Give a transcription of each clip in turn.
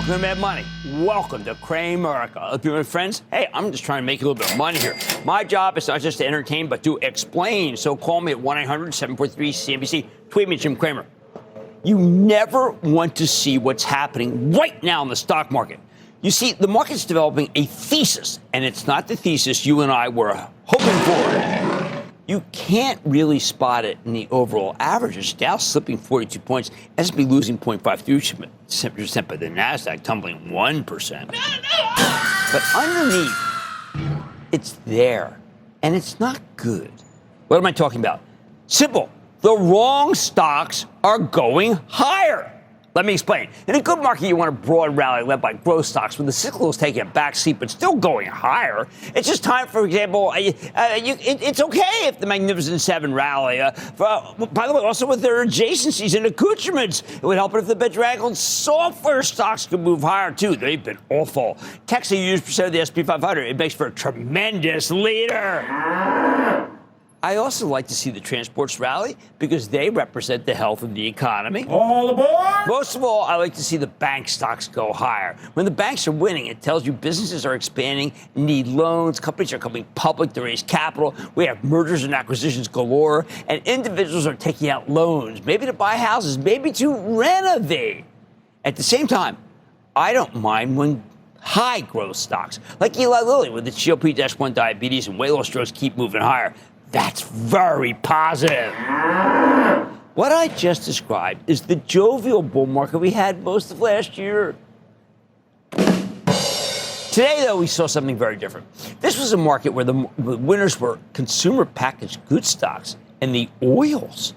Welcome to Mad Money. Welcome to Cramerica. Look, my friends, hey, I'm just trying to make a little bit of money here. My job is not just to entertain, but to explain. So call me at 1-800-743-CNBC. Tweet me, Jim Cramer. You never want to see what's happening right now in the stock market. You see, the market's developing a thesis, and it's not the thesis you and I were hoping for. You can't really spot it in the overall averages. Dow slipping 42 points, S&P losing 0.53%, but the Nasdaq tumbling 1%. But underneath, it's there, and it's not good. What am I talking about? Simple. The wrong stocks are going higher. Let me explain. In a good market, you want a broad rally led by growth stocks, with the cyclicals taking a back seat but still going higher. It's just time, for example, it's okay if the Magnificent Seven rally. By the way, also with their adjacencies and accoutrements, it would help if the bedraggled software stocks could move higher, too. They've been awful. Tech's a huge percent of the S&P 500. It makes for a tremendous leader. I also like to see the transports rally because they represent the health of the economy. All aboard! Most of all, I like to see the bank stocks go higher. When the banks are winning, it tells you businesses are expanding, need loans, companies are coming public to raise capital. We have mergers and acquisitions galore, and individuals are taking out loans, maybe to buy houses, maybe to renovate. At the same time, I don't mind when high growth stocks, like Eli Lilly with its GLP-1 diabetes and weight loss drugs, keep moving higher. That's very positive. What I just described is the jovial bull market we had most of last year. Today, though, we saw something very different. This was a market where the winners were consumer packaged goods stocks and the oils,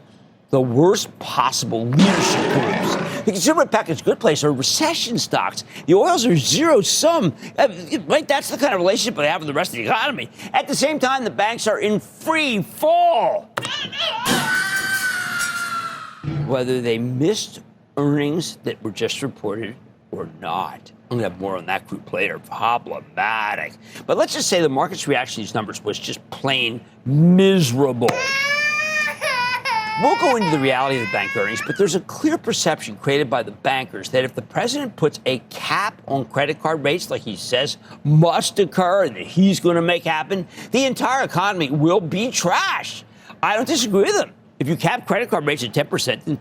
the worst possible leadership groups. The consumer packaged good plays are recession stocks. The oils are zero sum. Right? That's the kind of relationship they have with the rest of the economy. At the same time, the banks are in free fall. Whether they missed earnings that were just reported or not. I'm going to have more on that group later. Problematic. But let's just say the market's reaction to these numbers was just plain miserable. We'll go into the reality of the bank earnings, but there's a clear perception created by the bankers that if the president puts a cap on credit card rates, like he says must occur and that he's going to make happen, the entire economy will be trash. I don't disagree with him. If you cap credit card rates at 10%, then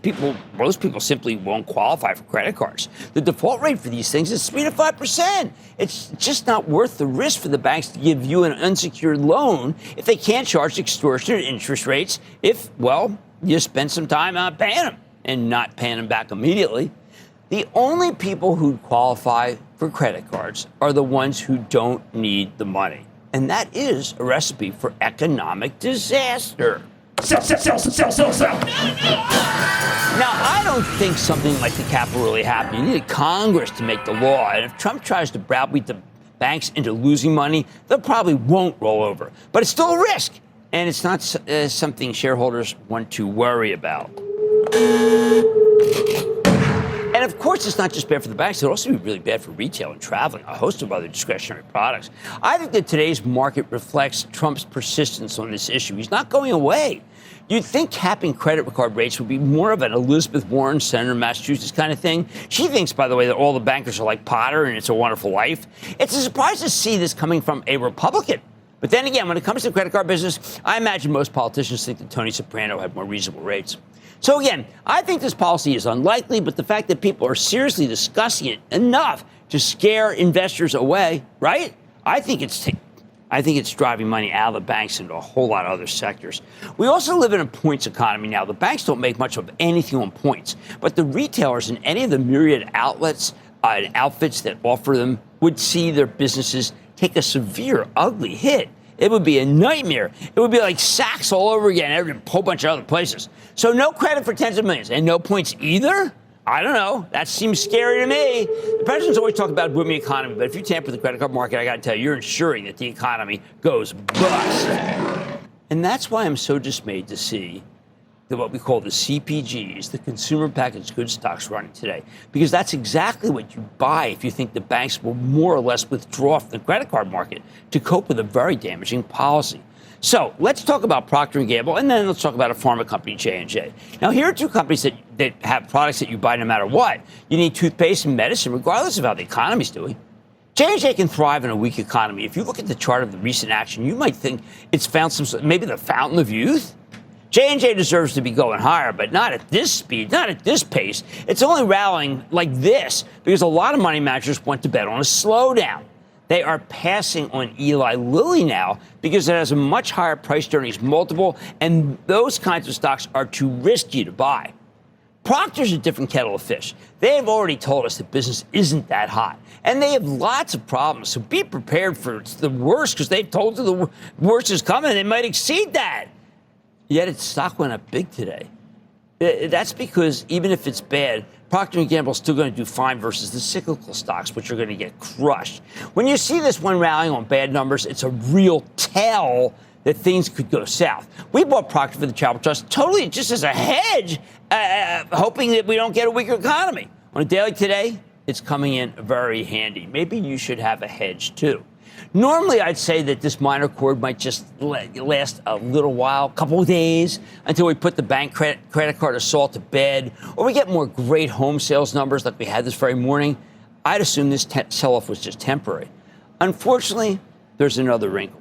most people simply won't qualify for credit cards. The default rate for these things is 3 to 5%. It's just not worth the risk for the banks to give you an unsecured loan if they can't charge extortionate interest rates if, well, you spend some time paying them and not paying them back immediately. The only people who qualify for credit cards are the ones who don't need the money. And that is a recipe for economic disaster. Sell, sell, sell, sell, sell, sell. Now, I don't think something like the cap will really happen. You need Congress to make the law. And if Trump tries to browbeat the banks into losing money, they probably won't roll over. But it's still a risk. And it's not something shareholders want to worry about. And of course, it's not just bad for the banks. It'll also be really bad for retail and traveling, a host of other discretionary products. I think that today's market reflects Trump's persistence on this issue. He's not going away. You'd think capping credit card rates would be more of an Elizabeth Warren, Senator of Massachusetts kind of thing. She thinks, by the way, that all the bankers are like Potter and It's a Wonderful Life. It's a surprise to see this coming from a Republican. But then again, when it comes to the credit card business, I imagine most politicians think that Tony Soprano had more reasonable rates. So again, I think this policy is unlikely, but the fact that people are seriously discussing it enough to scare investors away, right? I think it's driving money out of the banks into a whole lot of other sectors. We also live in a points economy now. The banks don't make much of anything on points, but the retailers and any of the myriad outlets and outfits that offer them would see their businesses take a severe, ugly hit. It would be a nightmare. It would be like Saks all over again, a whole bunch of other places. So no credit for tens of millions and no points either? I don't know. That seems scary to me. The president's always talked about a booming economy, but if you tamper the credit card market, I got to tell you, you're ensuring that the economy goes bust. And that's why I'm so dismayed to see what we call the CPGs, the consumer packaged goods stocks running today, because that's exactly what you buy if you think the banks will more or less withdraw from the credit card market to cope with a very damaging policy. So let's talk about Procter & Gamble, and then let's talk about a pharma company, J&J. Now, here are two companies that have products that you buy no matter what. You need toothpaste and medicine, regardless of how the economy's doing. J&J can thrive in a weak economy. If you look at the chart of the recent action, you might think it's found maybe the fountain of youth. J&J deserves to be going higher, but not at this speed, not at this pace. It's only rallying like this because a lot of money managers went to bet on a slowdown. They are passing on Eli Lilly now because it has a much higher price-to-earnings multiple, and those kinds of stocks are too risky to buy. Procter's a different kettle of fish. They have already told us that business isn't that hot, and they have lots of problems. So be prepared for the worst, because they've told you the worst is coming, and they might exceed that. Yet its stock went up big today. That's because even if it's bad, Procter & Gamble is still going to do fine versus the cyclical stocks, which are going to get crushed. When you see this one rallying on bad numbers, it's a real tell that things could go south. We bought Procter for the Travel Trust totally just as a hedge, hoping that we don't get a weaker economy. On a daily today, it's coming in very handy. Maybe you should have a hedge too. Normally, I'd say that this minor chord might just last a little while, a couple of days, until we put the bank credit card assault to bed, or we get more great home sales numbers like we had this very morning. I'd assume this sell-off was just temporary. Unfortunately, there's another wrinkle.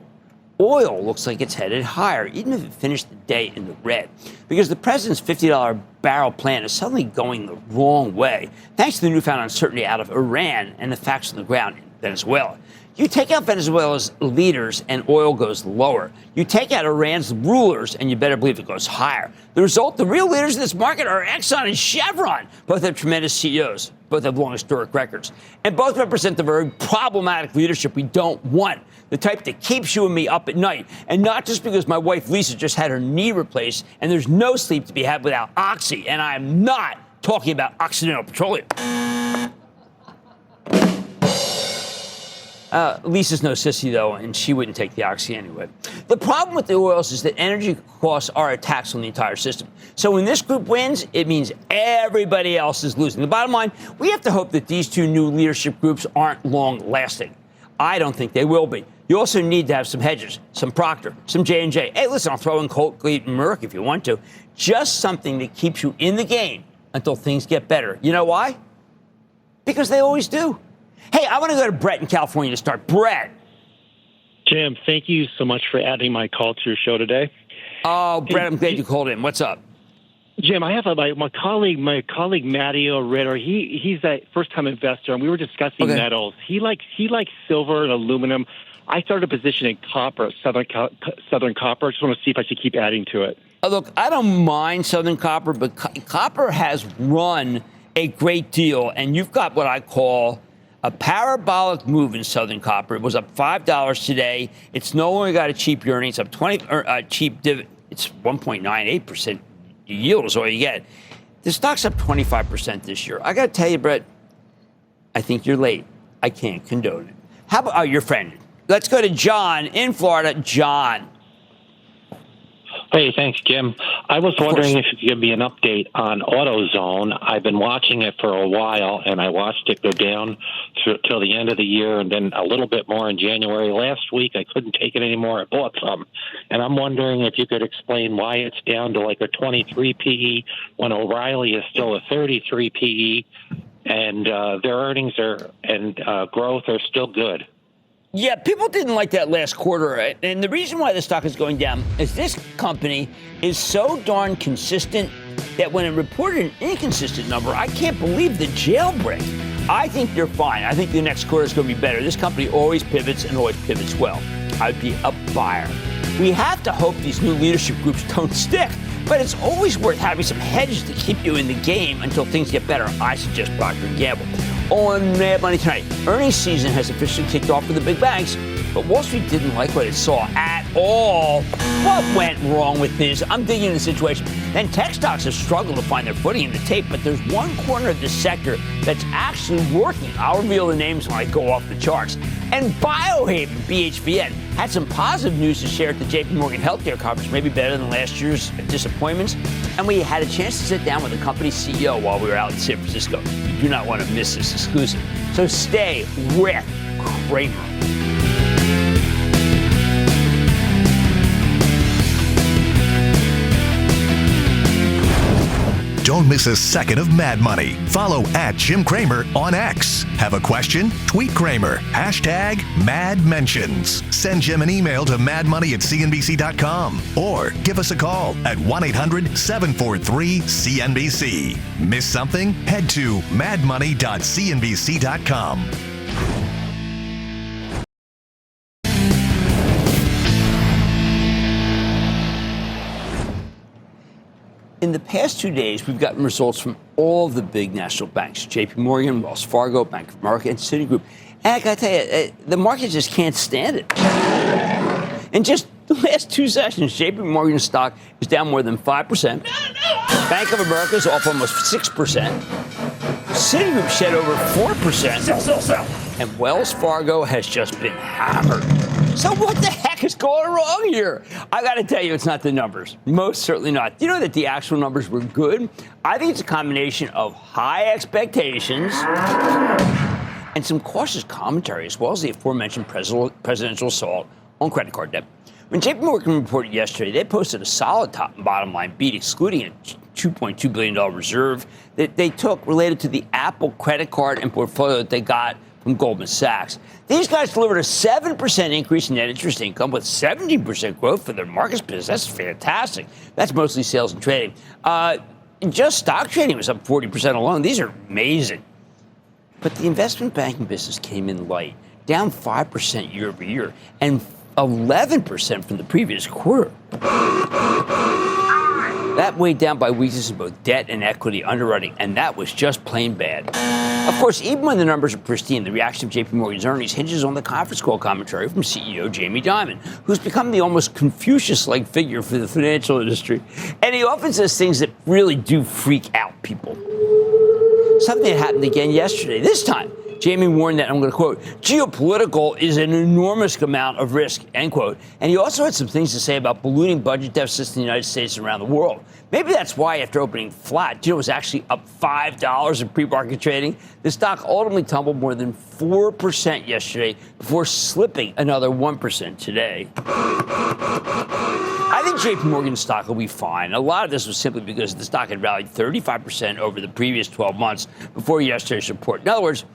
Oil looks like it's headed higher, even if it finished the day in the red, because the president's $50 barrel plan is suddenly going the wrong way, thanks to the newfound uncertainty out of Iran and the facts on the ground in Venezuela. You take out Venezuela's leaders and oil goes lower. You take out Iran's rulers and you better believe it goes higher. The result, the real leaders in this market are Exxon and Chevron. Both have tremendous CEOs. Both have long historic records. And both represent the very problematic leadership we don't want. The type that keeps you and me up at night. And not just because my wife Lisa just had her knee replaced and there's no sleep to be had without Oxy. And I'm not talking about Occidental Petroleum. Lisa's no sissy, though, and she wouldn't take the Oxy anyway. The problem with the oils is that energy costs are a tax on the entire system. So when this group wins, it means everybody else is losing. The bottom line, we have to hope that these two new leadership groups aren't long-lasting. I don't think they will be. You also need to have some hedges, some Procter, some J&J. Hey, listen, I'll throw in Colgate and Merck if you want to. Just something that keeps you in the game until things get better. You know why? Because they always do. Hey, I want to go to Brett in California to start. Brett. Jim, thank you so much for adding my call to your show today. Oh, Brett, I'm glad you called in. What's up? Jim, I have my colleague Matteo Ritter. He's a first-time investor, and we were discussing metals. He likes silver and aluminum. I started a position in copper, Southern Copper. I just want to see if I should keep adding to it. Look, I don't mind Southern Copper, but copper has run a great deal, and you've got what I call a parabolic move in Southern Copper. It was up $5 today. It's no longer got a cheap earnings, up cheap dividend. It's 1.98% yield is all you get. The stock's up 25% this year. I got to tell you, Brett, I think you're late. I can't condone it. How about your friend? Let's go to John in Florida. John. Hey, thanks, Jim. I was wondering if you could give me an update on AutoZone. I've been watching it for a while, and I watched it go down till the end of the year and then a little bit more in January. Last week, I couldn't take it anymore. I bought some. And I'm wondering if you could explain why it's down to like a 23 PE when O'Reilly is still a 33 PE, and their earnings and growth are still good. Yeah, people didn't like that last quarter. And the reason why the stock is going down is this company is so darn consistent that when it reported an inconsistent number, I can't believe the jailbreak. I think they're fine. I think the next quarter is going to be better. This company always pivots and always pivots well. I'd be a buyer. We have to hope these new leadership groups don't stick, but it's always worth having some hedges to keep you in the game until things get better. I suggest Procter & Gamble. On Mad Money tonight, earnings season has officially kicked off for the big banks, but Wall Street didn't like what it saw at all. What went wrong with this? I'm digging into the situation. Then tech stocks have struggled to find their footing in the tape, but there's one corner of this sector that's actually working. I'll reveal the names when I go off the charts. And Biohaven, BHVN, had some positive news to share at the JP Morgan Healthcare Conference, maybe better than last year's disappointments. And we had a chance to sit down with the company's CEO while we were out in San Francisco. You do not want to miss this exclusive. So stay with Cramer. Don't miss a second of Mad Money. Follow @Jim Cramer on X. Have a question? Tweet Cramer. #MadMentions. Send Jim an email to madmoney@cnbc.com or give us a call at 1-800-743-CNBC. Miss something? Head to madmoney.cnbc.com. In the past 2 days, we've gotten results from all of the big national banks, JP Morgan, Wells Fargo, Bank of America, and Citigroup. And I got to tell you, the market just can't stand it. In just the last 2 sessions, JP Morgan stock is down more than 5%. Bank of America is off almost 6%. Citigroup shed over 4%. Sell. And Wells Fargo has just been hammered. So what the heck is going wrong here? I got to tell you, it's not the numbers. Most certainly not. You know that the actual numbers were good? I think it's a combination of high expectations and some cautious commentary, as well as the aforementioned presidential assault on credit card debt. When JP Morgan reported yesterday, they posted a solid top and bottom line beat, excluding a $2.2 billion reserve that they took related to the Apple credit card and portfolio that they got from Goldman Sachs. These guys delivered a 7% increase in net interest income with 17% growth for their markets business. That's fantastic. That's mostly sales and trading. Just stock trading was up 40% alone. These are amazing. But the investment banking business came in light, down 5% year over year and 11% from the previous quarter. That weighed down by weakness in both debt and equity underwriting, and that was just plain bad. Of course, even when the numbers are pristine, the reaction of JP Morgan's earnings hinges on the conference call commentary from CEO Jamie Dimon, who's become the almost Confucius-like figure for the financial industry. And he often says things that really do freak out people. Something that happened again yesterday. This time, Jamie warned that, I'm going to quote, geopolitical is an enormous amount of risk, end quote. And he also had some things to say about ballooning budget deficits in the United States and around the world. Maybe that's why, after opening flat, it was actually up $5 in pre-market trading. The stock ultimately tumbled more than 4% yesterday before slipping another 1% today. I think JP Morgan's stock will be fine. A lot of this was simply because the stock had rallied 35% over the previous 12 months before yesterday's report. In other words,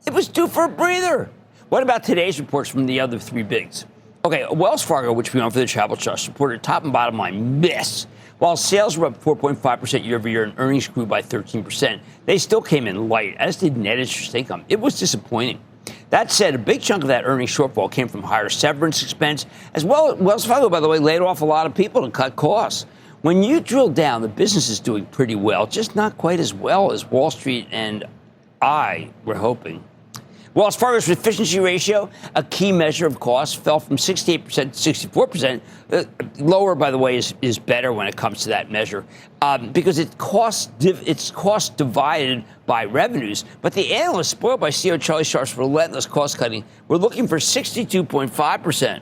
it was due for a breather. What about today's reports from the other three bigs? Okay, Wells Fargo, which we own for the Travel Trust, reported top and bottom line miss. While sales were up 4.5% year over year and earnings grew by 13%, they still came in light, as did net interest income. It was disappointing. That said, a big chunk of that earnings shortfall came from higher severance expense, as well. Wells Fargo, by the way, laid off a lot of people to cut costs. When you drill down, the business is doing pretty well, just not quite as well as Wall Street and I were hoping. Wells Fargo's efficiency ratio, a key measure of cost, fell from 68% to 64%. Lower, by the way, is better when it comes to that measure because it's cost divided by revenues. But the analysts, spoiled by CEO Charlie Sharp's relentless cost cutting, were looking for 62.5%.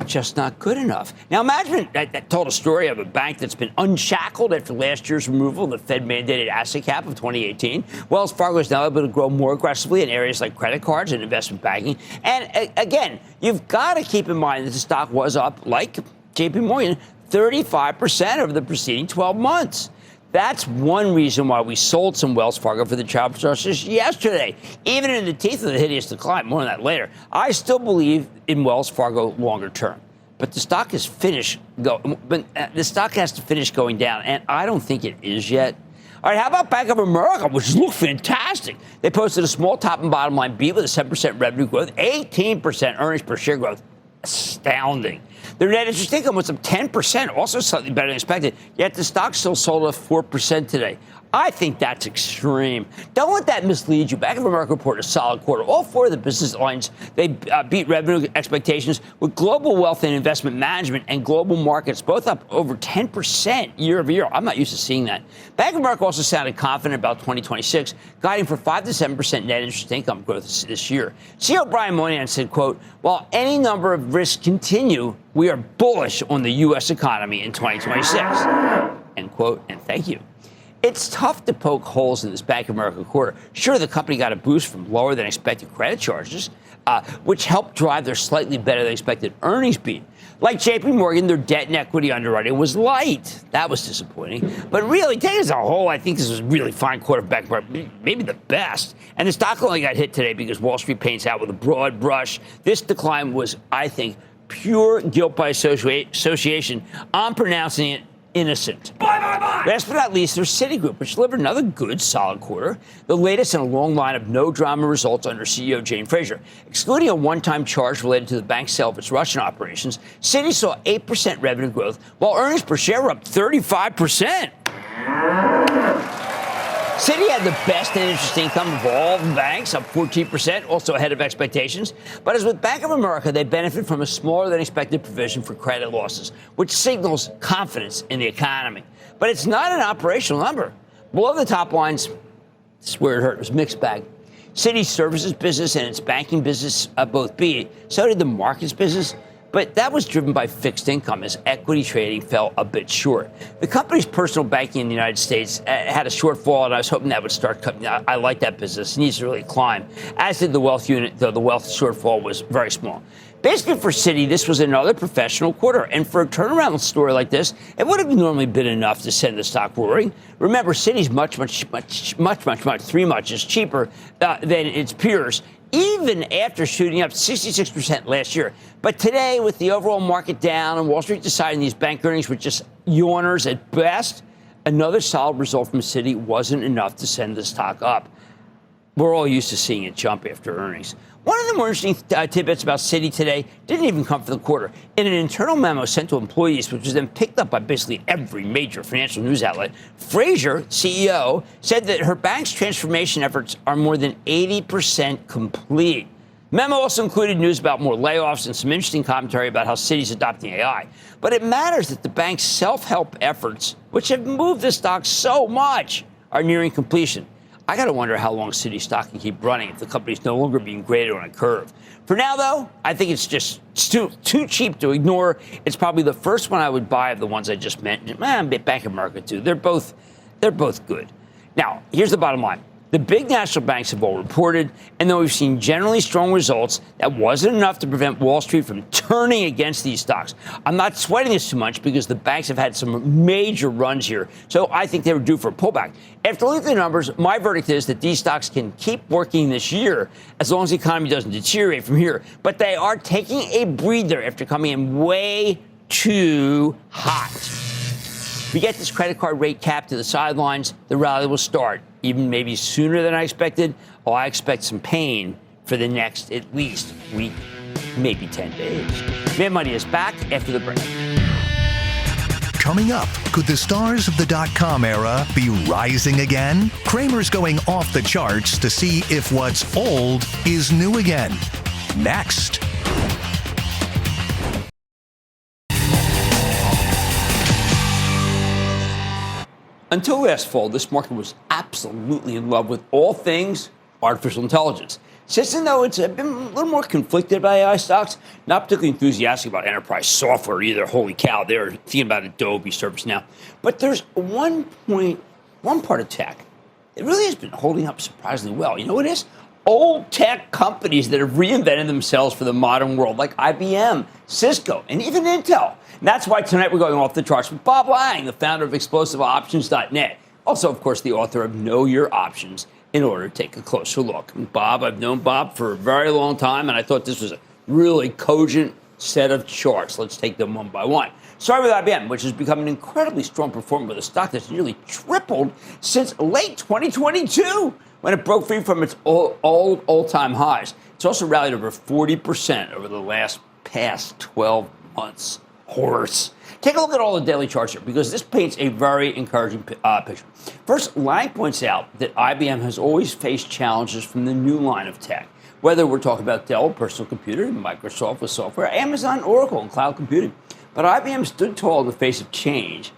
Just not good enough. Now imagine that told a story of a bank that's been unshackled after last year's removal of the Fed-mandated asset cap of 2018. Wells Fargo is now able to grow more aggressively in areas like credit cards and investment banking. And again, you've got to keep in mind that the stock was up, like JP Morgan, 35% over the preceding 12 months. That's one reason why we sold some Wells Fargo for the Travel Trust yesterday, even in the teeth of the hideous decline. More on that later. I still believe in Wells Fargo longer term, but the stock has to finish going down, and I don't think it is yet. All right, how about Bank of America, which looked fantastic? They posted a small top and bottom line beat with a 7% revenue growth, 18% earnings per share growth. Astounding. Their net interest income was up 10%, also slightly better than expected, yet the stock still sold off 4% today. I think that's extreme. Don't let that mislead you. Bank of America reported a solid quarter. All four of the business lines, they beat revenue expectations, with global wealth and investment management and global markets both up over 10% year over year. I'm not used to seeing that. Bank of America also sounded confident about 2026, guiding for 5 to 7% net interest income growth this year. CEO Brian Moynihan said, quote, while any number of risks continue, we are bullish on the U.S. economy in 2026, end quote, and thank you. It's tough to poke holes in this Bank of America quarter. Sure, the company got a boost from lower than expected credit charges, which helped drive their slightly better than expected earnings beat. Like JP Morgan, their debt and equity underwriting was light. That was disappointing. But really, taken as a whole, I think this was a really fine quarter for Bank of America, maybe the best. And the stock only got hit today because Wall Street paints out with a broad brush. This decline was, I think, pure guilt by association. I'm pronouncing it innocent. Last but not least, there's Citigroup, which delivered another good, solid quarter, the latest in a long line of no-drama results under CEO Jane Fraser. Excluding a one-time charge related to the bank's sale of its Russian operations, Citi saw 8% revenue growth, while earnings per share were up 35%. Citi had the best net interest income of all the banks, up 14%, also ahead of expectations. But as with Bank of America, they benefit from a smaller than expected provision for credit losses, which signals confidence in the economy. But it's not an operational number. Below the top lines, this is where it hurt. It was a mixed bag. Citi's services business and its banking business both beat. So did the markets business. But that was driven by fixed income as equity trading fell a bit short. The company's personal banking in the United States had a shortfall, and I was hoping that would start cutting. I like that business. It needs to really climb, as did the wealth unit, though the wealth shortfall was very small. Basically, for Citi, this was another professional quarter. And for a turnaround story like this, it would have normally been enough to send the stock roaring. Remember, Citi's much, 3 much cheaper than its peers, even after shooting up 66% last year. But today, with the overall market down and Wall Street deciding these bank earnings were just yawners at best, another solid result from Citi wasn't enough to send the stock up. We're all used to seeing it jump after earnings. One of the more interesting tidbits about Citi today didn't even come from the quarter. In an internal memo sent to employees, which was then picked up by basically every major financial news outlet, Fraser, CEO, said that her bank's transformation efforts are more than 80% complete. Memo also included news about more layoffs and some interesting commentary about how Citi's adopting AI. But it matters that the bank's self-help efforts, which have moved the stock so much, are nearing completion. I got to wonder how long Citi stock can keep running if the company's no longer being graded on a curve. For now, though, I think it's just too cheap to ignore. It's probably the first one I would buy of the ones I just mentioned. Bank of America, too. They're both good. Now, here's the bottom line. The big national banks have all reported, and though we've seen generally strong results, that wasn't enough to prevent Wall Street from turning against these stocks. I'm not sweating this too much because the banks have had some major runs here, so I think they were due for a pullback. After looking at the numbers, my verdict is that these stocks can keep working this year as long as the economy doesn't deteriorate from here. But they are taking a breather after coming in way too hot. If we get this credit card rate cap to the sidelines, the rally will start, even maybe sooner than I expected. Oh, I expect some pain for the next at least week, maybe 10 days. Mad Money is back after the break. Coming up, could the stars of the .com era be rising again? Cramer's going off the charts to see if what's old is new again. Next. Until last fall, this market was absolutely in love with all things artificial intelligence. Since then, though, it's been a little more conflicted by AI stocks, not particularly enthusiastic about enterprise software either. Holy cow, they're thinking about Adobe ServiceNow. But there's one part of tech that really has been holding up surprisingly well. You know what it is? Old tech companies that have reinvented themselves for the modern world, like IBM, Cisco, and even Intel. And that's why tonight we're going off the charts with Bob Lang, the founder of ExplosiveOptions.net. Also, of course, the author of Know Your Options, in order to take a closer look. And Bob, I've known Bob for a very long time, and I thought this was a really cogent set of charts. Let's take them one by one. Starting with IBM, which has become an incredibly strong performer with a stock that's nearly tripled since late 2022, when it broke free from its all-time highs. It's also rallied over 40% over the past 12 months. horse. Take a look at all the daily charts here because this paints a very encouraging picture. First, Lang points out that IBM has always faced challenges from the new line of tech. Whether we're talking about Dell, personal computer, Microsoft with software, Amazon, Oracle, and cloud computing. But IBM stood tall in the face of change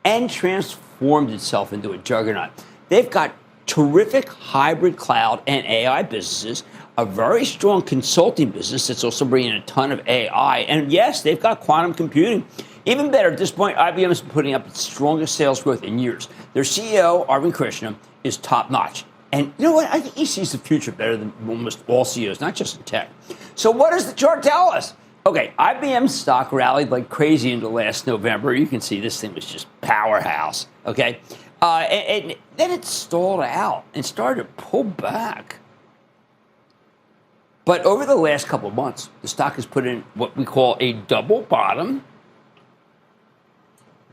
and transformed itself into a juggernaut. They've got terrific hybrid cloud and AI businesses, a very strong consulting business that's also bringing in a ton of AI. And yes, they've got quantum computing. Even better, at this point, IBM has been putting up its strongest sales growth in years. Their CEO, Arvind Krishna, is top-notch. And you know what? I think he sees the future better than almost all CEOs, not just in tech. So what does the chart tell us? Okay, IBM stock rallied like crazy into last November. You can see this thing was just powerhouse, okay? And then it stalled out and started to pull back. But over the last couple of months, the stock has put in what we call a double bottom.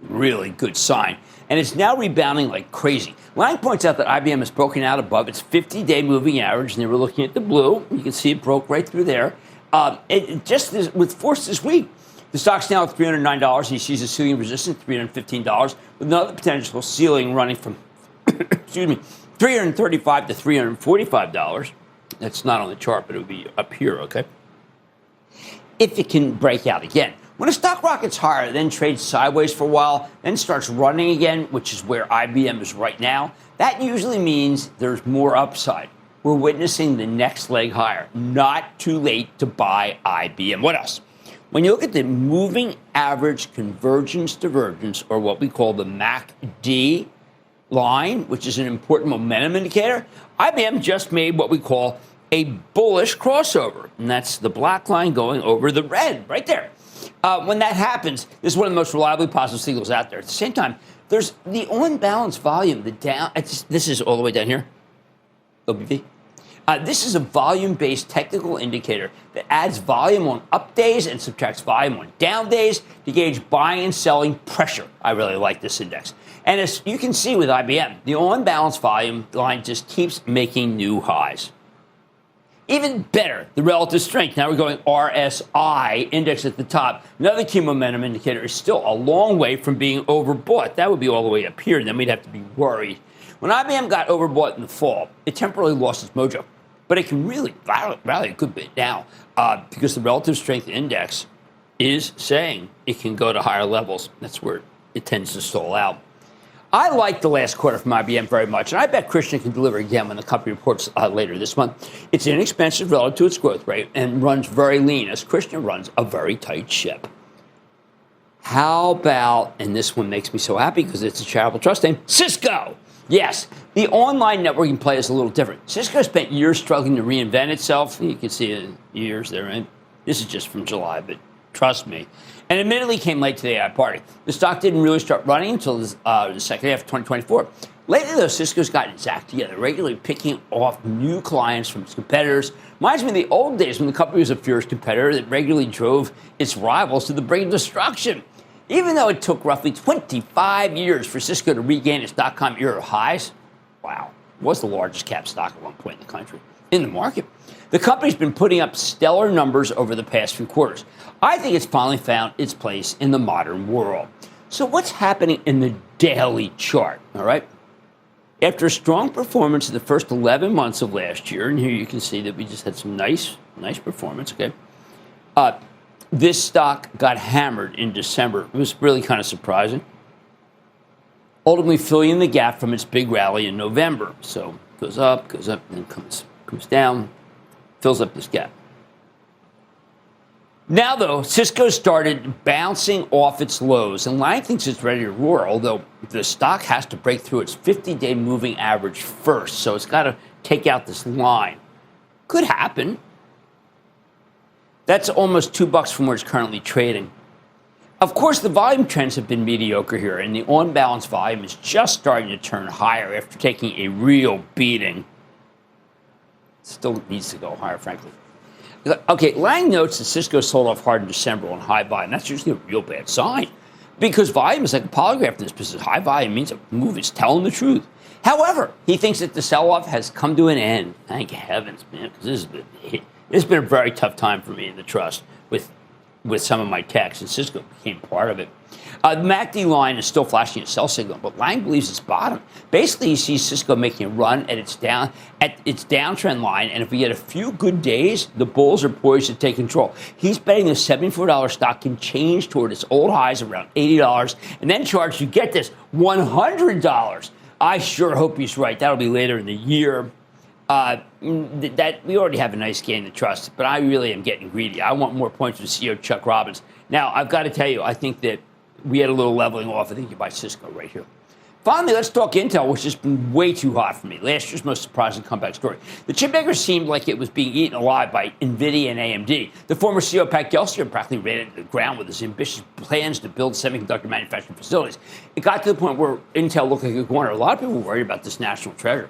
Really good sign. And it's now rebounding like crazy. Lang points out that IBM has broken out above its 50-day moving average, and they were looking at the blue. You can see it broke right through there. With force this week, the stock's now at $309. He sees a ceiling resistance, $315, with another potential ceiling running from, $335 to $345. That's not on the chart, but it would be up here, okay? If it can break out again. When a stock rockets higher, then trades sideways for a while, then starts running again, which is where IBM is right now, that usually means there's more upside. We're witnessing the next leg higher. Not too late to buy IBM. What else? When you look at the moving average convergence divergence, or what we call the MACD line, which is an important momentum indicator, IBM just made what we call a bullish crossover. And that's the black line going over the red right there. When that happens, this is one of the most reliably positive signals out there. At the same time, there's the on-balance volume, this is all the way down here, OBV. This is a volume-based technical indicator that adds volume on up days and subtracts volume on down days to gauge buying and selling pressure. I really like this index. And as you can see with IBM, the on-balance volume line just keeps making new highs. Even better, the relative strength. Now we're going RSI index at the top. Another key momentum indicator is still a long way from being overbought. That would be all the way up here, and then we'd have to be worried. When IBM got overbought in the fall, it temporarily lost its mojo. But it can really rally a good bit now because the relative strength index is saying it can go to higher levels. That's where it tends to stall out. I like the last quarter from IBM very much, and I bet Krishna can deliver again when the company reports later this month. It's inexpensive relative to its growth rate and runs very lean, as Krishna runs a very tight ship. How about, and this one makes me so happy because it's a charitable trust name, Cisco. Yes, the online networking play is a little different. Cisco spent years struggling to reinvent itself. You can see it years there, right? This is just from July, but trust me. And admittedly came late to the AI party. The stock didn't really start running until the second half of 2024. Lately, though, Cisco's gotten its act together, regularly picking off new clients from its competitors. Reminds me of the old days when the company was a fierce competitor that regularly drove its rivals to the brink of destruction. Even though it took roughly 25 years for Cisco to regain its dot-com era highs, wow, it was the largest cap stock at one point in the country, in the market. The company's been putting up stellar numbers over the past few quarters. I think it's finally found its place in the modern world. So what's happening in the daily chart, all right? After a strong performance in the first 11 months of last year, and here you can see that we just had some nice performance, okay? This stock got hammered in December. It was really kind of surprising. Ultimately filling in the gap from its big rally in November. So goes up, then comes down, fills up this gap. Now, though, Cisco started bouncing off its lows, and Lang thinks it's ready to roar, although the stock has to break through its 50-day moving average first, so it's got to take out this line. Could happen. That's almost $2 from where it's currently trading. Of course, the volume trends have been mediocre here, and the on-balance volume is just starting to turn higher after taking a real beating. Still needs to go higher, frankly. Okay, Lang notes that Cisco sold off hard in December on high volume. That's usually a real bad sign because volume is like a polygraph in this business. High volume means a move is telling the truth. However, he thinks that the sell-off has come to an end. Thank heavens, man, because this has been a very tough time for me in the trust with with some of my techs, and Cisco became part of it. The MACD line is still flashing a sell signal, but Lang believes it's bottom. Basically, you see Cisco making a run at its downtrend line, and if we get a few good days, the bulls are poised to take control. He's betting the $74 stock can change toward its old highs around $80, and then charge, you get this, $100. I sure hope he's right. That'll be later in the year. That we already have a nice gain to trust, but I really am getting greedy. I want more points from CEO Chuck Robbins. Now, I've got to tell you, I think that we had a little leveling off. I think you buy Cisco right here. Finally, let's talk Intel, which has been way too hot for me. Last year's most surprising comeback story. The chip maker seemed like it was being eaten alive by NVIDIA and AMD. The former CEO, Pat Gelsinger, practically ran it to the ground with his ambitious plans to build semiconductor manufacturing facilities. It got to the point where Intel looked like a corner. A lot of people were worried about this national treasure.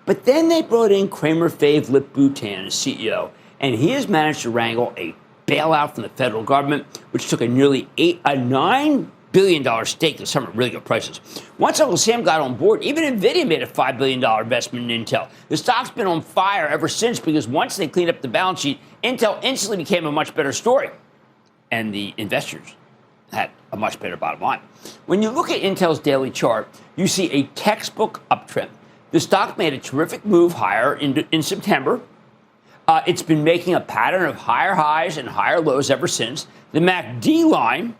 But then they brought in Cramer fave Lip Bhutan as CEO, and he has managed to wrangle a bailout from the federal government, which took a nearly $9 billion stake at some really good prices. Once Uncle Sam got on board, even NVIDIA made a $5 billion investment in Intel. The stock's been on fire ever since because once they cleaned up the balance sheet, Intel instantly became a much better story. And the investors had a much better bottom line. When you look at Intel's daily chart, you see a textbook uptrend. The stock made a terrific move higher in September. It's been making a pattern of higher highs and higher lows ever since. The MACD line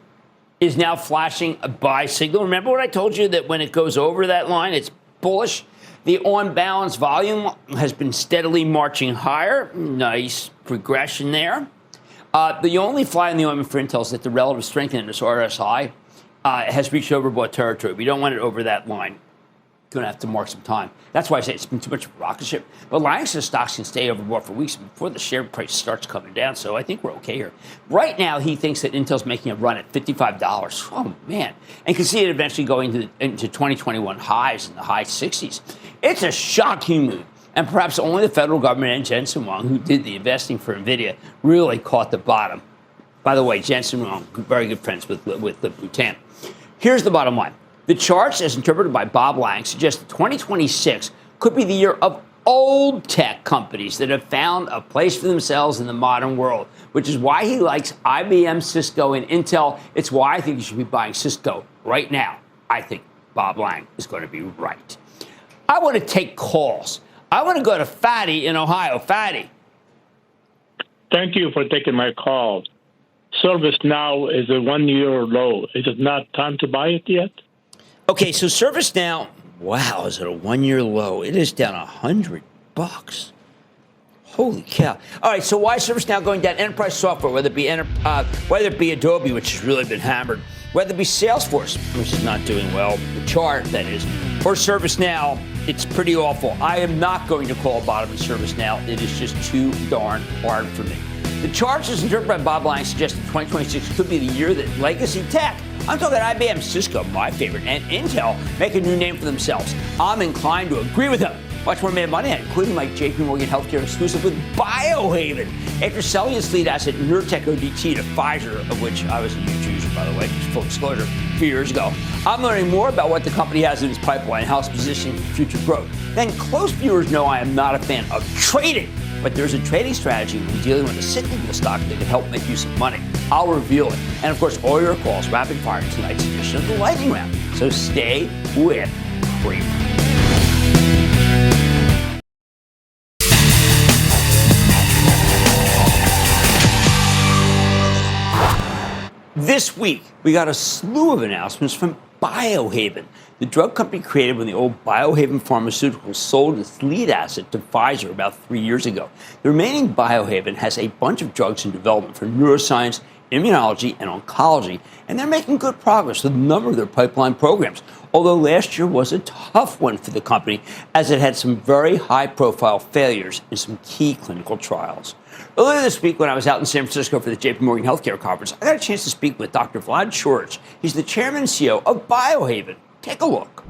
is now flashing a buy signal. Remember what I told you, that when it goes over that line, it's bullish? The on-balance volume has been steadily marching higher. Nice progression there. The only fly in the ointment for Intel is that the relative strength in this RSI has reached overbought territory. We don't want it over that line. Going to have to mark some time. That's why I say it's been too much of a rocket ship. But Lang says stocks can stay overbought for weeks before the share price starts coming down. So I think we're okay here. Right now, he thinks that Intel's making a run at $55. Oh, man. And can see it eventually going into 2021 highs in the high 60s. It's a shocking move. And perhaps only the federal government and Jensen Huang, who did the investing for NVIDIA, really caught the bottom. By the way, Jensen Huang, very good friends with Bhutan. Here's the bottom line. The charts, as interpreted by Bob Lang, suggest that 2026 could be the year of old tech companies that have found a place for themselves in the modern world, which is why he likes IBM, Cisco, and Intel. It's why I think you should be buying Cisco right now. I think Bob Lang is going to be right. I want to take calls. I want to go to Fatty in Ohio. Fatty. Thank you for taking my call. ServiceNow is a 1-year low. Is it not time to buy it yet? Okay, so ServiceNow, wow, is it a 1-year low? It is down $100. Holy cow! All right, so why is ServiceNow going down? Enterprise software, whether it be Adobe, which has really been hammered, whether it be Salesforce, which is not doing well, the chart that is, or ServiceNow, it's pretty awful. I am not going to call a bottom in ServiceNow. It is just too darn hard for me. The charts, as interpreted by Bob Lang, suggest that 2026 could be the year that legacy tech, I'm talking IBM, Cisco, my favorite, and Intel, make a new name for themselves. I'm inclined to agree with him. Much more made money, including my JP Morgan Healthcare exclusive with Biohaven. After selling its lead asset, Nurtec ODT, to Pfizer, of which I was a huge user, by the way, just full disclosure, a few years ago, I'm learning more about what the company has in its pipeline and how it's positioned for future growth. Then close viewers know I am not a fan of trading, but there's a trading strategy when dealing with a cyclical stock that can help make you some money. I'll reveal it. And of course, all your calls rapid fire in tonight's edition of the Lightning Round. So stay with Cramer. This week, we got a slew of announcements from Biohaven, the drug company created when the old Biohaven Pharmaceuticals sold its lead asset to Pfizer about 3 years ago. The remaining Biohaven has a bunch of drugs in development for neuroscience, immunology, and oncology, and they're making good progress with a number of their pipeline programs, although last year was a tough one for the company as it had some very high-profile failures in some key clinical trials. Earlier this week, when I was out in San Francisco for the JP Morgan Healthcare Conference, I got a chance to speak with Dr. Vlad Shorich. He's the chairman and CEO of Biohaven. Take a look.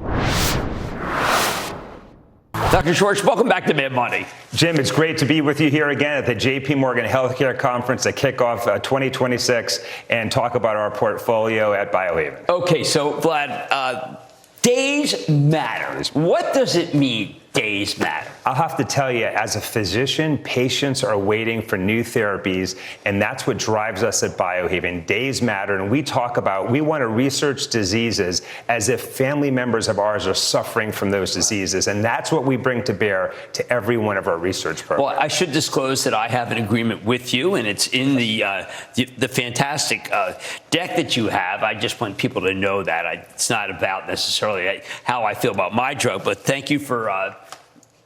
Dr. Shorich, welcome back to Mad Money. Jim, it's great to be with you here again at the JP Morgan Healthcare Conference to kick off 2026 and talk about our portfolio at Biohaven. Okay, so Vlad, days matter. What does it mean, days matter? I'll have to tell you, as a physician, patients are waiting for new therapies, and that's what drives us at Biohaven. Days matter, and we want to research diseases as if family members of ours are suffering from those diseases, and that's what we bring to bear to every one of our research programs. Well, I should disclose that I have an agreement with you, and it's in the fantastic deck that you have. I just want people to know that. It's not about necessarily how I feel about my drug, but thank you for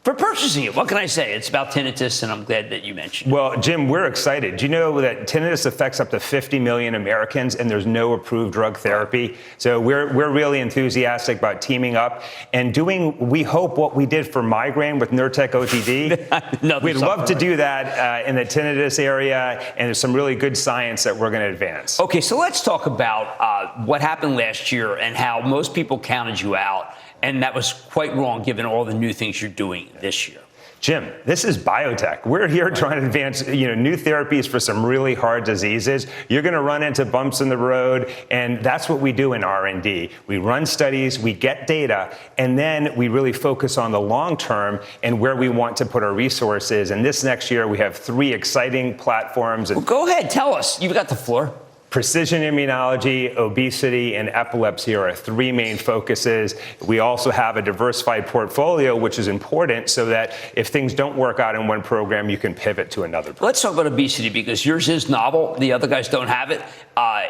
purchasing it. What can I say? It's about tinnitus, and I'm glad that you mentioned it. Well, Jim, we're excited. Do you know that tinnitus affects up to 50 million Americans, and there's no approved drug therapy? So we're really enthusiastic about teaming up and doing, we hope, what we did for migraine with Nurtec ODD. We'd love to do that in the tinnitus area, and there's some really good science that we're going to advance. Okay, so let's talk about what happened last year and how most people counted you out. And that was quite wrong, given all the new things you're doing this year. Jim, this is biotech. We're here trying to advance, new therapies for some really hard diseases. You're going to run into bumps in the road, and that's what we do in R&D. We run studies, we get data, and then we really focus on the long term and where we want to put our resources. And this next year, we have 3 exciting platforms. Well, go ahead, tell us. You've got the floor. Precision immunology, obesity, and epilepsy are our 3 main focuses. We also have a diversified portfolio, which is important so that if things don't work out in one program, you can pivot to another program. Let's talk about obesity, because yours is novel. The other guys don't have it.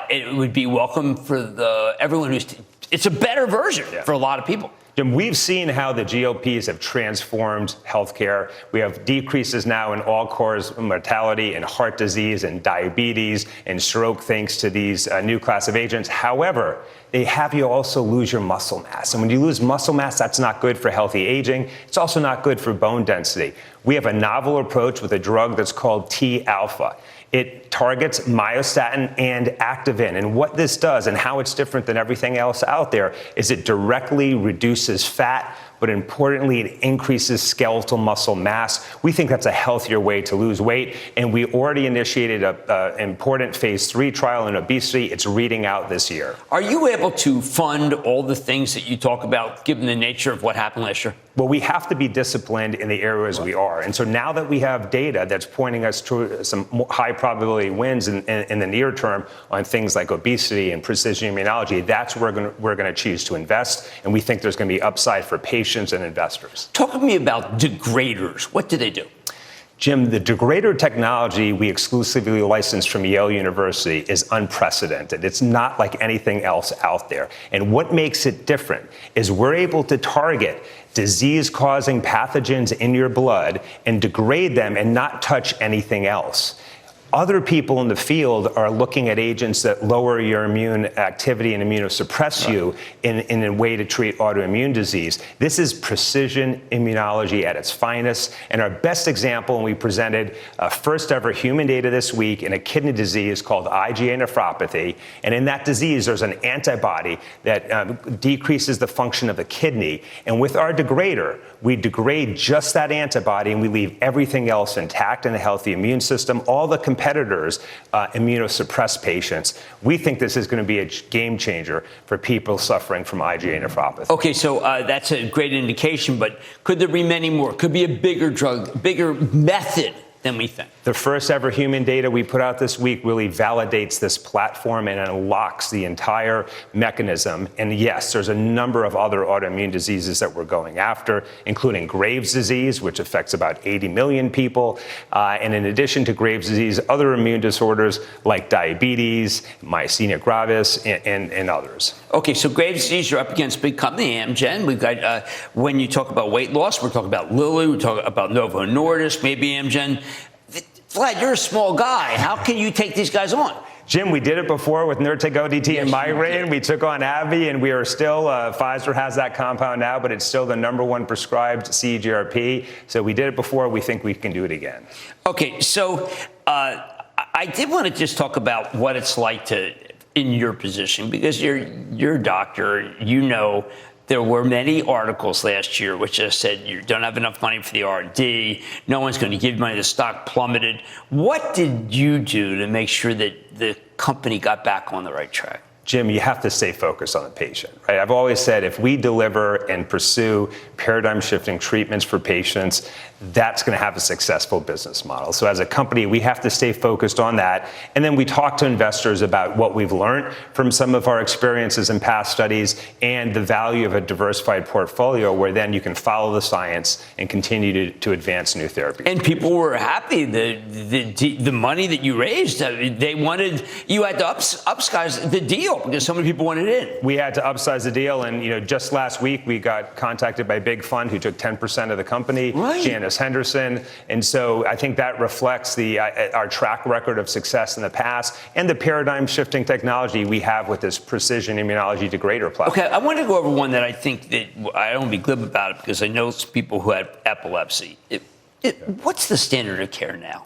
It would be welcome for everyone it's a better version for a lot of people. Jim, we've seen how the GLPs have transformed healthcare. We have decreases now in all-cause mortality and heart disease and diabetes and stroke thanks to these new class of agents. However, they have you also lose your muscle mass. And when you lose muscle mass, that's not good for healthy aging. It's also not good for bone density. We have a novel approach with a drug that's called T-alpha. It targets myostatin and activin. And what this does and how it's different than everything else out there is it directly reduces fat, but importantly, it increases skeletal muscle mass. We think that's a healthier way to lose weight. And we already initiated an important phase 3 trial in obesity. It's reading out this year. Are you able to fund all the things that you talk about, given the nature of what happened last year? Well, we have to be disciplined in the areas we are. And so now that we have data that's pointing us to some high probability wins in the near term on things like obesity and precision immunology, that's where we're going to choose to invest. And we think there's going to be upside for patients and investors. Talk to me about degraders. What do they do? Jim, the degrader technology we exclusively licensed from Yale University is unprecedented. It's not like anything else out there. And what makes it different is we're able to target disease-causing pathogens in your blood and degrade them and not touch anything else. Other people in the field are looking at agents that lower your immune activity and immunosuppress you in a way to treat autoimmune disease. This is precision immunology at its finest. And our best example, and we presented first ever human data this week in a kidney disease called IgA nephropathy. And in that disease, there's an antibody that decreases the function of the kidney. And with our degrader, we degrade just that antibody and we leave everything else intact in the healthy immune system. All the competitors immunosuppress patients. We think this is going to be a game changer for people suffering from IgA nephropathy. Okay, so that's a great indication, but could there be many more? Could be a bigger drug, bigger method than we think. The first ever human data we put out this week really validates this platform and unlocks the entire mechanism. And yes, there's a number of other autoimmune diseases that we're going after, including Graves' disease, which affects about 80 million people. And in addition to Graves' disease, other immune disorders like diabetes, myasthenia gravis, and others. Okay, so Graves' disease, you're up against big company, Amgen. We've got, when you talk about weight loss, we're talking about Lilly, we're talking about Novo Nordisk, maybe Amgen. Vlad, you're a small guy. How can you take these guys on? Jim, we did it before with Nurtec ODT and migraine. We took on AbbVie, and we are still, Pfizer has that compound now, but it's still the #1 prescribed CGRP. So we did it before. We think we can do it again. Okay, so I did want to just talk about what it's like in your position, because you're a doctor, there were many articles last year which just said you don't have enough money for the R&D, no one's going to give you money, the stock plummeted. What did you do to make sure that the company got back on the right track? Jim, you have to stay focused on the patient, right? I've always said if we deliver and pursue paradigm-shifting treatments for patients, that's going to have a successful business model. So as a company, we have to stay focused on that. And then we talk to investors about what we've learned from some of our experiences in past studies and the value of a diversified portfolio where then you can follow the science and continue to advance new therapies. And people were happy. The money that you raised, they wanted, you had to upsize the deal because so many people wanted in. We had to upsize the deal, and just last week we got contacted by a big fund who took 10% of the company, right. Janus Henderson, and so I think that reflects our track record of success in the past and the paradigm-shifting technology we have with this precision immunology degrader platform. Okay, I want to go over one that I think that I don't want to be glib about it because I know it's people who have epilepsy. What's the standard of care now?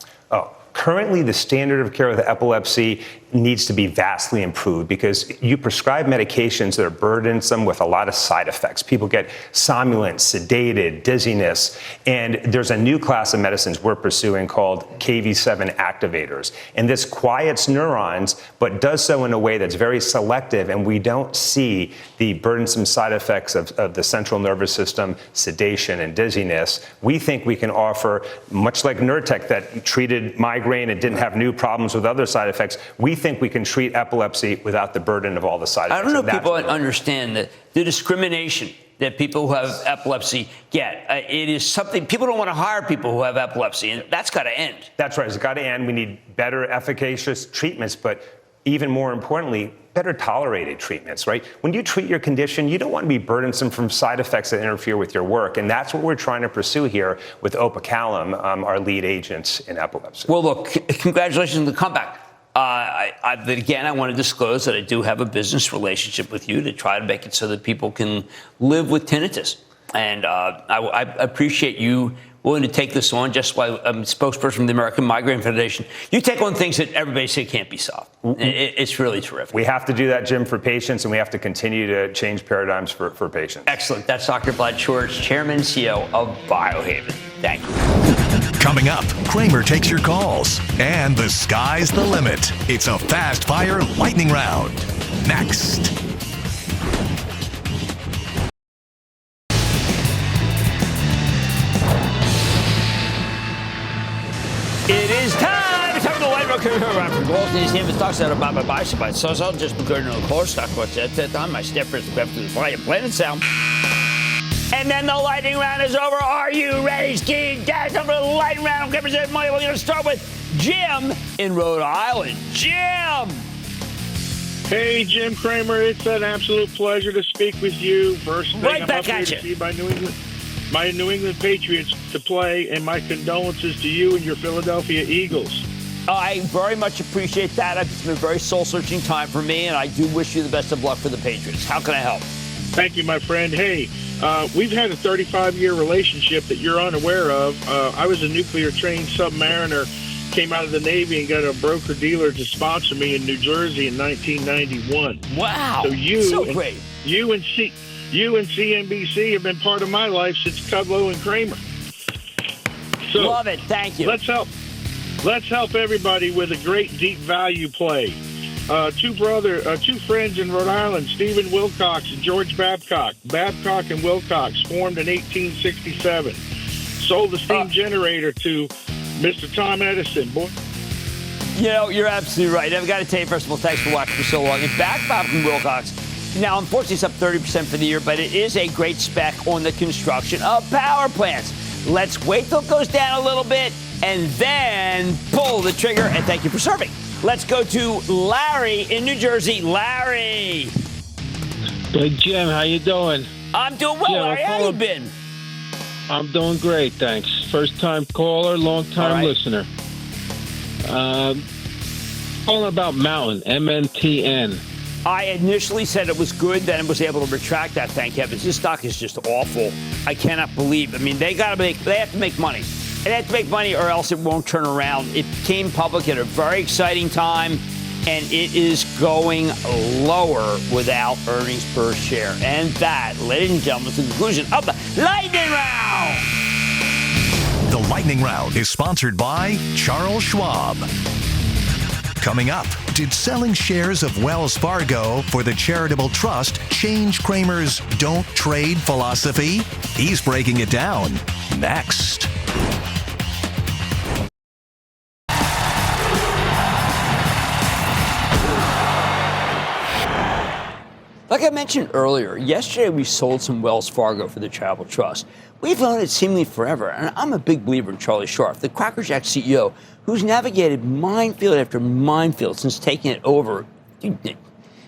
Currently, the standard of care with epilepsy needs to be vastly improved because you prescribe medications that are burdensome with a lot of side effects. People get somnolent, sedated, dizziness, and there's a new class of medicines we're pursuing called Kv7 activators. And this quiets neurons, but does so in a way that's very selective, and we don't see the burdensome side effects of the central nervous system, sedation, and dizziness. We think we can offer, much like Nurtec that treated migraine and didn't have new problems with other side effects, we think we can treat epilepsy without the burden of all the side effects. I don't know if people understand that the discrimination that people who have epilepsy get. It is something, people don't want to hire people who have epilepsy, and that's got to end. That's right. It's got to end. We need better, efficacious treatments, but even more importantly, better tolerated treatments, right? When you treat your condition, you don't want to be burdensome from side effects that interfere with your work. And that's what we're trying to pursue here with Opicalum, our lead agent in epilepsy. Well, look, congratulations on the comeback. But again, I want to disclose that I do have a business relationship with you to try to make it so that people can live with tinnitus. And I appreciate you willing to take this on, just like I'm a spokesperson from the American Migraine Foundation. You take on things that everybody say can't be solved. It's really terrific. We have to do that, Jim, for patients, and we have to continue to change paradigms for patients. Excellent. That's Dr. Vlad Shorich, Chairman and CEO of Biohaven. Thank you. Coming up, Cramer takes your calls, and the sky's the limit. It's a fast-fire lightning round. Next. It is time to the light road around from Gold. These Hamptons talks out about my bicycle. So I'll just be going to the core stock. What's that time? My steppers grab to the fire, planet sound. And then the lightning round is over. Are you ready, Ski? Guys, over the lightning round. Representative money. We're going to start with Jim in Rhode Island. Jim! Hey, Jim Cramer. It's an absolute pleasure to speak with you. First thing, Right I'm back up here at to you. see my New England Patriots to play, and my condolences to you and your Philadelphia Eagles. I very much appreciate that. It's been a very soul-searching time for me, and I do wish you the best of luck for the Patriots. How can I help? Thank you, my friend. Hey, we've had a 35-year relationship that you're unaware of. I was a nuclear-trained submariner, came out of the Navy and got a broker-dealer to sponsor me in New Jersey in 1991. Wow. So great. You and CNBC have been part of my life since Kudlow and Cramer. So Love it. Thank you. Let's help everybody with a great deep value play. Two friends in Rhode Island, Stephen Wilcox and George Babcock. Babcock and Wilcox formed in 1867. Sold the steam generator to Mr. Tom Edison. Boy. You know, you're absolutely right. I've got to tell you, first of all, thanks for watching for so long. And Babcock and Wilcox. Now, unfortunately, it's up 30% for the year, but it is a great spec on the construction of power plants. Let's wait till it goes down a little bit and then pull the trigger. And thank you for serving. Let's go to Larry in New Jersey. Larry. Hey, Jim, how you doing? I'm doing well, Larry. How you been? I'm doing great, thanks. First-time caller, long-time listener. Calling about Mountain, MNTN. I initially said it was good, then I was able to retract that, thank heavens. This stock is just awful. I cannot believe. I mean, they have to make money. They have to make money or else it won't turn around. It came public at a very exciting time, and it is going lower without earnings per share. And that, ladies and gentlemen, is the conclusion of the Lightning Round. The Lightning Round is sponsored by Charles Schwab. Coming up, did selling shares of Wells Fargo for the charitable trust change Cramer's don't trade philosophy? He's breaking it down next. Like I mentioned earlier, yesterday we sold some Wells Fargo for the Charitable Trust. We've owned it seemingly forever, and I'm a big believer in Charlie Scharf, the Cracker Jack CEO, who's navigated minefield after minefield since taking it over.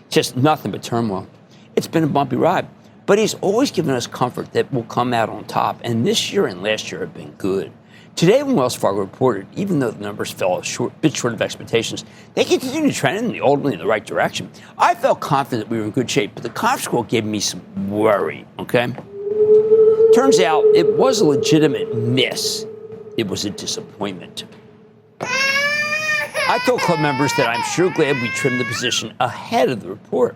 Just nothing but turmoil. It's been a bumpy ride, but he's always given us comfort that we'll come out on top, and this year and last year have been good. Today, when Wells Fargo reported, even though the numbers fell a bit short of expectations, they continued to trend ultimately in the right direction. I felt confident we were in good shape, but the conference call gave me some worry, okay? Turns out it was a legitimate miss. It was a disappointment. I told club members that I'm sure glad we trimmed the position ahead of the report.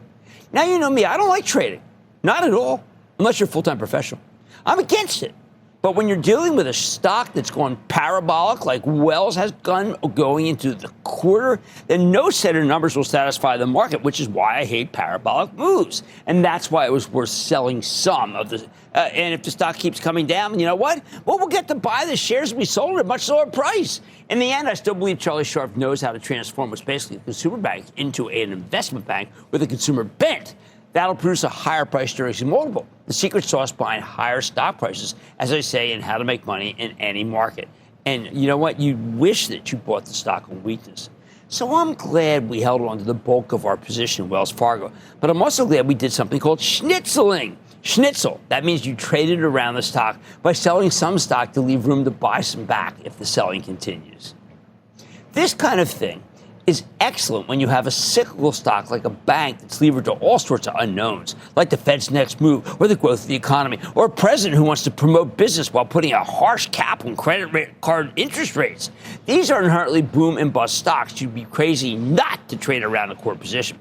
Now you know me, I don't like trading. Not at all, unless you're a full-time professional. I'm against it. But when you're dealing with a stock that's gone parabolic, like Wells has gone going into the quarter, then no set of numbers will satisfy the market, which is why I hate parabolic moves. And that's why it was worth selling some of the. And if the stock keeps coming down, you know what? Well, we'll get to buy the shares we sold at a much lower price. In the end, I still believe Charlie Scharf knows how to transform what's basically a consumer bank into an investment bank with a consumer bent. That'll produce a higher price to earnings multiple. The secret sauce behind higher stock prices, as I say, in how to make money in any market. And you know what? You wish that you bought the stock on weakness. So I'm glad we held on to the bulk of our position in Wells Fargo. But I'm also glad we did something called schnitzeling. Schnitzel, that means you traded around the stock by selling some stock to leave room to buy some back if the selling continues. This kind of thing is excellent when you have a cyclical stock like a bank that's levered to all sorts of unknowns, like the Fed's next move or the growth of the economy, or a president who wants to promote business while putting a harsh cap on credit card interest rates. These are inherently boom and bust stocks. You'd be crazy not to trade around a core position.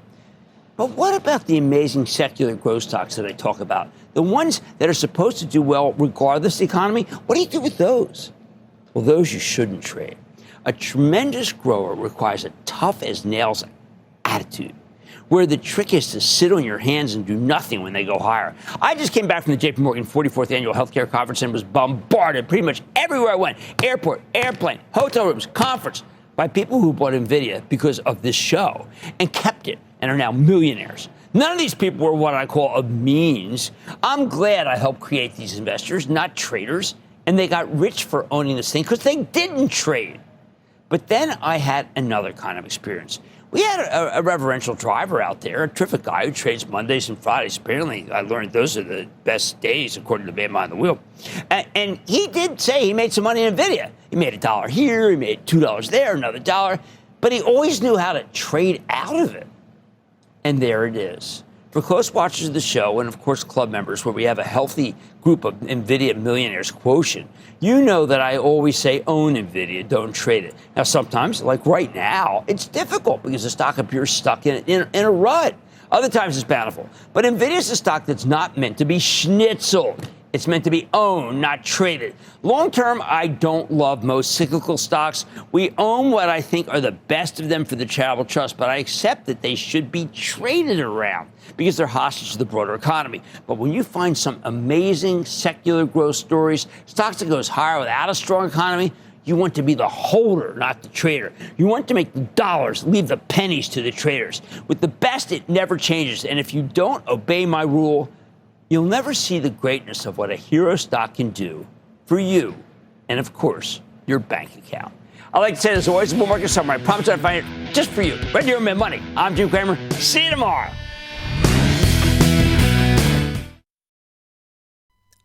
But what about the amazing secular growth stocks that I talk about? The ones that are supposed to do well regardless of the economy? What do you do with those? Well, those you shouldn't trade. A tremendous grower requires a tough-as-nails attitude, where the trick is to sit on your hands and do nothing when they go higher. I just came back from the J.P. Morgan 44th Annual Healthcare Conference and was bombarded pretty much everywhere I went. Airport, airplane, hotel rooms, conference, by people who bought NVIDIA because of this show and kept it and are now millionaires. None of these people were what I call a means. I'm glad I helped create these investors, not traders, and they got rich for owning this thing because they didn't trade. But then I had another kind of experience. We had a reverential driver out there, a terrific guy who trades Mondays and Fridays. Apparently, I learned those are the best days, according to the man behind the wheel. And he did say he made some money in NVIDIA. He made $1 here, he made $2 there, another $1. But he always knew how to trade out of it. And there it is. For close watchers of the show, and of course club members, where we have a healthy group of NVIDIA millionaires quotient, you know that I always say own NVIDIA, don't trade it. Now, sometimes, like right now, it's difficult because the stock appears stuck in a rut. Other times it's bountiful. But NVIDIA is a stock that's not meant to be schnitzeled. It's meant to be owned, not traded. Long term, I don't love most cyclical stocks. We own what I think are the best of them for the charitable trust, but I accept that they should be traded around because they're hostage to the broader economy. But when you find some amazing secular growth stories, stocks that goes higher without a strong economy, you want to be the holder, not the trader. You want to make the dollars, leave the pennies to the traders. With the best, it never changes. And if you don't obey my rule, you'll never see the greatness of what a hero stock can do for you and, of course, your bank account. I like to say there's always a bull market somewhere. I promise I'll find it just for you. Right here on Mad Money. I'm Jim Cramer. See you tomorrow.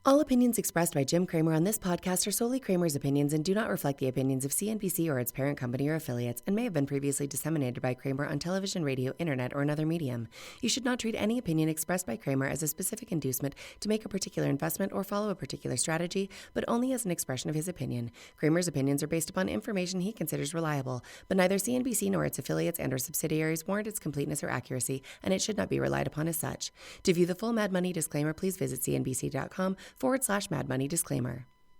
All opinions expressed by Jim Cramer on this podcast are solely Cramer's opinions and do not reflect the opinions of CNBC or its parent company or affiliates and may have been previously disseminated by Cramer on television, radio, internet, or another medium. You should not treat any opinion expressed by Cramer as a specific inducement to make a particular investment or follow a particular strategy, but only as an expression of his opinion. Cramer's opinions are based upon information he considers reliable, but neither CNBC nor its affiliates and or subsidiaries warrant its completeness or accuracy, and it should not be relied upon as such. To view the full Mad Money disclaimer, please visit cnbc.com/Mad Money disclaimer.